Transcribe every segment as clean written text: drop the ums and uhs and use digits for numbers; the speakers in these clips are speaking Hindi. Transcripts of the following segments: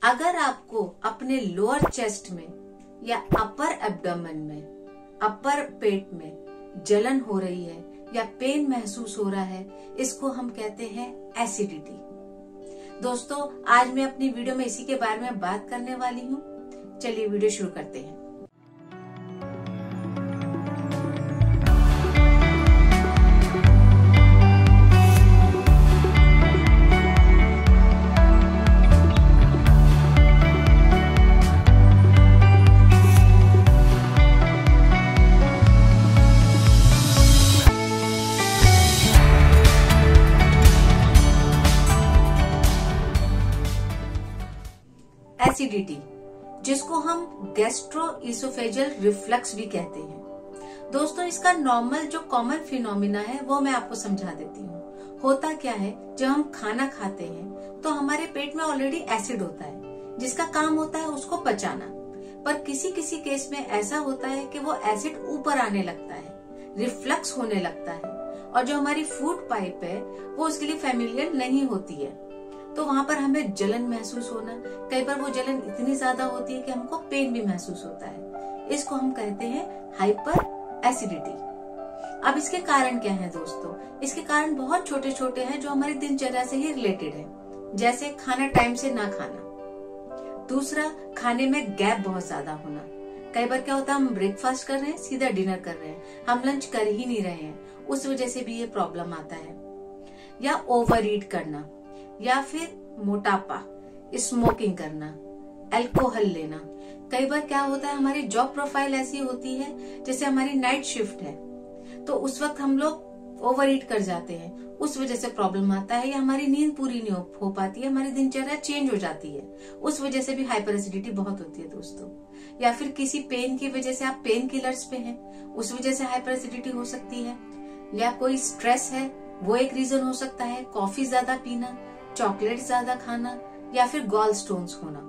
अगर आपको अपने लोअर चेस्ट में या अपर एब्डोमेन में, अपर पेट में जलन हो रही है या पेन महसूस हो रहा है, इसको हम कहते हैं एसिडिटी। दोस्तों, आज मैं अपनी वीडियो में इसी के बारे में बात करने वाली हूँ। चलिए वीडियो शुरू करते हैं। एसिडिटी, जिसको हम गैस्ट्रोइसोफेजियल रिफ्लक्स भी कहते हैं। दोस्तों, इसका नॉर्मल जो कॉमन फिनोमिना है वो मैं आपको समझा देती हूँ। होता क्या है, जब हम खाना खाते हैं तो हमारे पेट में ऑलरेडी एसिड होता है जिसका काम होता है उसको पचाना। पर किसी किसी केस में ऐसा होता है कि वो एसिड ऊपर आने लगता है, रिफ्लक्स होने लगता है, और जो हमारी फूड पाइप है वो उसके लिए फेमिलियर नहीं होती है, तो वहां पर हमें जलन महसूस होना, कई बार वो जलन इतनी ज्यादा होती है कि हमको पेन भी महसूस होता है। इसको हम कहते हैं हाइपर एसिडिटी। अब इसके कारण क्या है दोस्तों? इसके कारण बहुत छोटे छोटे हैं जो हमारी दिनचर्या से ही रिलेटेड है, जैसे खाना टाइम से ना खाना। दूसरा, खाने में गैप बहुत ज्यादा होना। कई बार क्या होता है, हम ब्रेकफास्ट कर रहे हैं, सीधा डिनर कर रहे हैं, हम लंच कर ही नहीं रहे हैं, उस वजह से भी ये प्रॉब्लम आता है। या ओवर ईट करना, या फिर मोटापा, स्मोकिंग करना, अल्कोहल लेना। कई बार क्या होता है, हमारी जॉब प्रोफाइल ऐसी होती है, जैसे हमारी नाइट शिफ्ट है, तो उस वक्त हम लोग ओवर ईट कर जाते हैं, उस वजह से प्रॉब्लम आता है। या हमारी नींद पूरी नहीं हो पाती है, हमारी दिनचर्या चेंज हो जाती है, उस वजह से भी हाइपर एसिडिटी बहुत होती है दोस्तों। या फिर किसी पेन की वजह से आप पेन किलर्स पे हैं, उस वजह से हाइपर एसिडिटी हो सकती है। या कोई स्ट्रेस है, वो एक रीजन हो सकता है। कॉफी ज्यादा पीना, चॉकलेट ज्यादा खाना, या फिर गॉल स्टोन्स होना,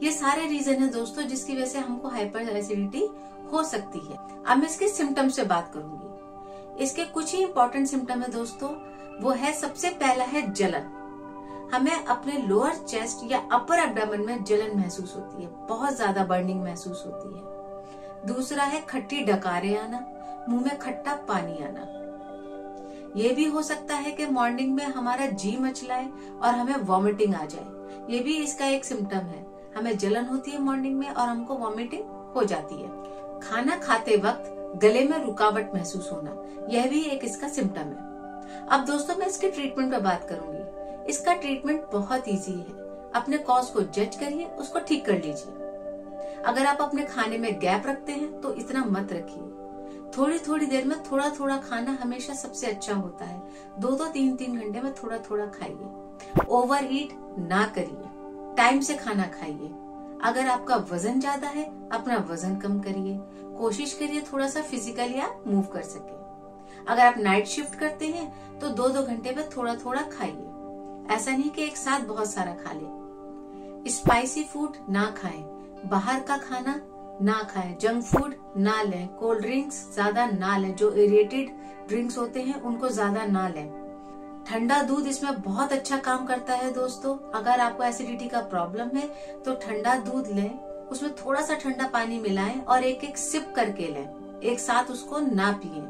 ये सारे रीजन है दोस्तों जिसकी वजह से हमको हाइपर एसिडिटी हो सकती है। अब मैं इसके सिम्टम्स से बात करूंगी। इसके कुछ ही इंपॉर्टेंट सिम्टम है दोस्तों। वो है, सबसे पहला है जलन। हमें अपने लोअर चेस्ट या अपर एब्डोमेन में जलन महसूस होती है, बहुत ज्यादा बर्निंग महसूस होती है। दूसरा है खट्टी डकारें आना, मुंह में खट्टा पानी आना। ये भी हो सकता है कि मॉर्निंग में हमारा जी मचलाए और हमें वॉमिटिंग आ जाए, ये भी इसका एक सिम्टम है। हमें जलन होती है मॉर्निंग में और हमको वॉमिटिंग हो जाती है। खाना खाते वक्त गले में रुकावट महसूस होना, यह भी एक इसका सिम्टम है। अब दोस्तों, मैं इसके ट्रीटमेंट पे बात करूंगी। इसका ट्रीटमेंट बहुत इजी है। अपने कॉज को जज करिए, उसको ठीक कर लीजिए। अगर आप अपने खाने में गैप रखते हैं तो इतना मत रखिए। थोड़ी थोड़ी देर में थोड़ा थोड़ा खाना हमेशा सबसे अच्छा होता है। 2-2, 3-3 घंटे में थोड़ा थोड़ा खाइए। ओवर ईट ना करिए, टाइम से खाना खाइए। अगर आपका वजन ज्यादा है, अपना वजन कम करिए। कोशिश करिए थोड़ा सा फिजिकली आप मूव कर सके। अगर आप नाइट शिफ्ट करते हैं तो 2-2 घंटे में थोड़ा थोड़ा खाइए, ऐसा नहीं कि एक साथ बहुत सारा खा ले। स्पाइसी फूड ना खाएं, बाहर का खाना ना खाएं, जंक फूड ना लें, कोल्ड ड्रिंक्स ज्यादा ना लें, जो इरिटेटेड ड्रिंक्स होते हैं उनको ज्यादा ना लें। ठंडा दूध इसमें बहुत अच्छा काम करता है दोस्तों। अगर आपको एसिडिटी का प्रॉब्लम है तो ठंडा दूध लें, उसमें थोड़ा सा ठंडा पानी मिलाएं और एक एक सिप करके लें, एक साथ उसको ना पिए।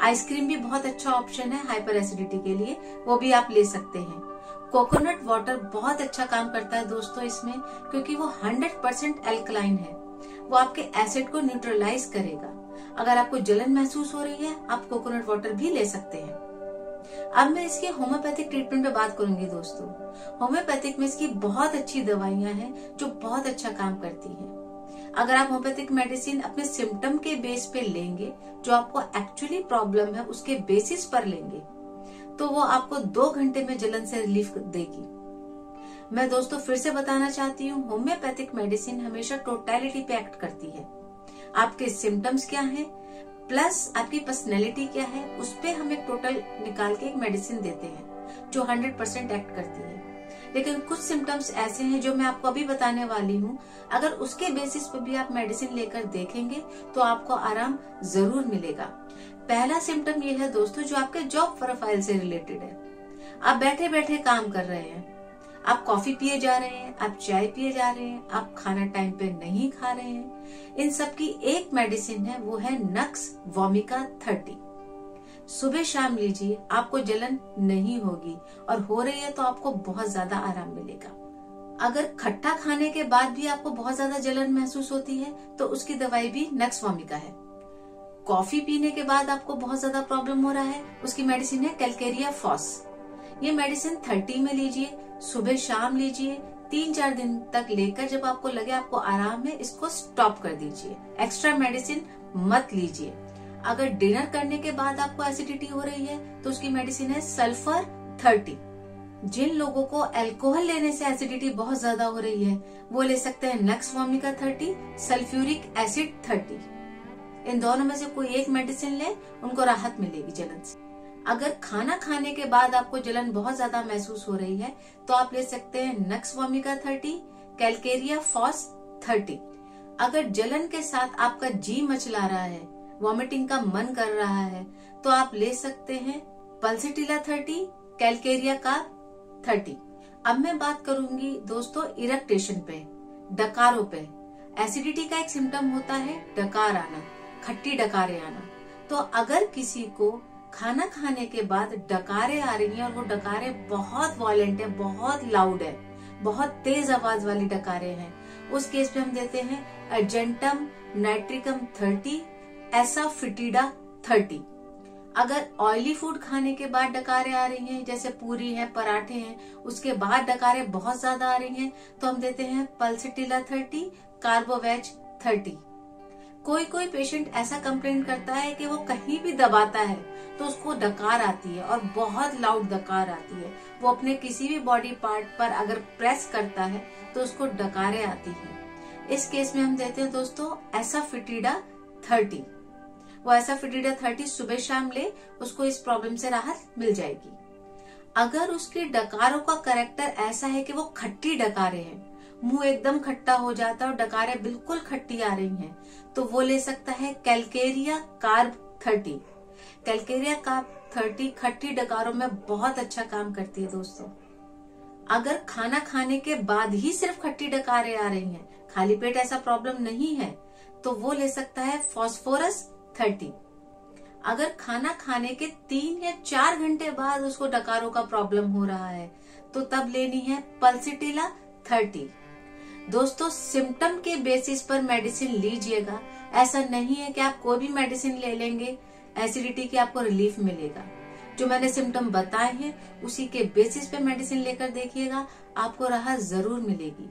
आइसक्रीम भी बहुत अच्छा ऑप्शन है हाइपर एसिडिटी के लिए, वो भी आप ले सकते हैं। कोकोनट वाटर बहुत अच्छा काम करता है दोस्तों इसमें, क्योंकि वो 100% एल्कलाइन है, वो आपके एसिड को न्यूट्रलाइज करेगा। अगर आपको जलन महसूस हो रही है, आप कोकोनट वाटर भी ले सकते हैं। अब मैं इसके होम्योपैथिक ट्रीटमेंट पे बात करूंगी दोस्तों। होम्योपैथिक में इसकी बहुत अच्छी दवाइयां हैं जो बहुत अच्छा काम करती हैं। अगर आप होम्योपैथिक मेडिसिन अपने सिम्टम के बेस पे लेंगे, जो आपको एक्चुअली प्रॉब्लम है उसके बेसिस पर लेंगे, तो वो आपको 2 घंटे में जलन से रिलीफ देगी। मैं दोस्तों फिर से बताना चाहती हूँ, होम्योपैथिक मेडिसिन हमेशा टोटलिटी पे एक्ट करती है। आपके सिम्टम्स क्या हैं प्लस आपकी पर्सनैलिटी क्या है, उस पे हम एक टोटल निकाल के एक मेडिसिन देते हैं जो 100% एक्ट करती है। लेकिन कुछ सिम्टम्स ऐसे हैं जो मैं आपको अभी बताने वाली हूँ, अगर उसके बेसिस पे भी आप मेडिसिन लेकर देखेंगे तो आपको आराम जरूर मिलेगा। पहला सिम्टम ये है दोस्तों, जो आपके जॉब प्रोफाइल से रिलेटेड है। आप बैठे बैठे काम कर रहे हैं, आप कॉफी पिए जा रहे हैं, आप चाय पिए जा रहे हैं, आप खाना टाइम पे नहीं खा रहे हैं, इन सब की एक मेडिसिन है, वो है नक्स वोमिका 30। सुबह शाम लीजिए, आपको जलन नहीं होगी, और हो रही है तो आपको बहुत ज्यादा आराम मिलेगा। अगर खट्टा खाने के बाद भी आपको बहुत ज्यादा जलन महसूस होती है तो उसकी दवाई भी नक्स वोमिका है। कॉफी पीने के बाद आपको बहुत ज्यादा प्रॉब्लम हो रहा है, उसकी मेडिसिन है कैलकेरिया फॉस। ये मेडिसिन 30 में लीजिए, सुबह शाम लीजिए, 3-4 दिन तक लेकर जब आपको लगे आपको आराम है, इसको स्टॉप कर दीजिए। एक्स्ट्रा मेडिसिन मत लीजिए। अगर डिनर करने के बाद आपको एसिडिटी हो रही है तो उसकी मेडिसिन है सल्फर 30। जिन लोगों को अल्कोहल लेने से एसिडिटी बहुत ज्यादा हो रही है वो ले सकते हैं नक्स वोमिका 30, सल्फ्यूरिक एसिड 30। इन दोनों में से कोई एक मेडिसिन ले, उनको राहत मिलेगी जलन से। अगर खाना खाने के बाद आपको जलन बहुत ज्यादा महसूस हो रही है तो आप ले सकते हैं नक्स वोमिका 30, कैलकेरिया फॉस 30। अगर जलन के साथ आपका जी मचला रहा है, वॉमिटिंग का मन कर रहा है, तो आप ले सकते हैं पल्सिटिला 30, कैलकेरिया का 30। अब मैं बात करूंगी दोस्तों इरेक्टेशन पे, डकारों पे। एसिडिटी का एक सिम्टम होता है डकार आना, खट्टी डकारें आना। तो अगर किसी को खाना खाने के बाद डकारें आ रही हैं और वो डकारें बहुत वॉयलेंट है, बहुत लाउड है, बहुत तेज आवाज वाली डकारें हैं, उस केस में हम देते हैं अर्जेंटम नाइट्रिकम 30, एसाफिटिडा 30। अगर ऑयली फूड खाने के बाद डकारें आ रही हैं, जैसे पूरी है, पराठे हैं, उसके बाद डकारें बहुत ज्यादा आ रही हैं, तो हम देते हैं पल्सिटिला 30, कार्बोवेज 30। कोई कोई पेशेंट ऐसा कंप्लेंट करता है कि वो कहीं भी दबाता है तो उसको डकार आती है और बहुत लाउड डकार आती है। वो अपने किसी भी बॉडी पार्ट पर अगर प्रेस करता है तो उसको डकारें आती है। इस केस में हम देते हैं दोस्तों एसाफिटिडा 30। वो एसाफिटिडा 30 सुबह शाम ले, उसको इस प्रॉब्लम से राहत मिल जाएगी। अगर उसके डकारों का कैरेक्टर ऐसा है कि वो खट्टी डकारें हैं, मुंह एकदम खट्टा हो जाता है और डकारें बिल्कुल खट्टी आ रही हैं, तो वो ले सकता है कैलकेरिया कार्ब 30। कैलकेरिया कार्ब 30 खट्टी डकारों में बहुत अच्छा काम करती है दोस्तों। अगर खाना खाने के बाद ही सिर्फ खट्टी डकारें आ रही हैं, खाली पेट ऐसा प्रॉब्लम नहीं है, तो वो ले सकता है फॉस्फोरस 30। अगर खाना खाने के 3 या 4 घंटे बाद उसको डकारों का प्रॉब्लम हो रहा है तो तब लेनी है पल्सिटिला 30। दोस्तों सिम्टम के बेसिस पर मेडिसिन लीजिएगा। ऐसा नहीं है कि आप कोई भी मेडिसिन ले लेंगे एसिडिटी की आपको रिलीफ मिलेगा। जो मैंने सिम्टम बताए हैं उसी के बेसिस पे मेडिसिन लेकर देखिएगा, आपको राहत जरूर मिलेगी।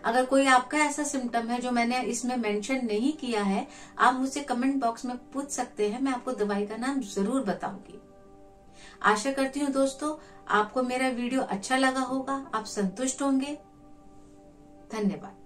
अगर कोई आपका ऐसा सिम्टम है जो मैंने इसमें मेंशन नहीं किया है, आप मुझसे कमेंट बॉक्स में पूछ सकते हैं, मैं आपको दवाई का नाम जरूर बताऊंगी। आशा करती हूँ दोस्तों आपको मेरा वीडियो अच्छा लगा होगा, आप संतुष्ट होंगे। धन्यवाद।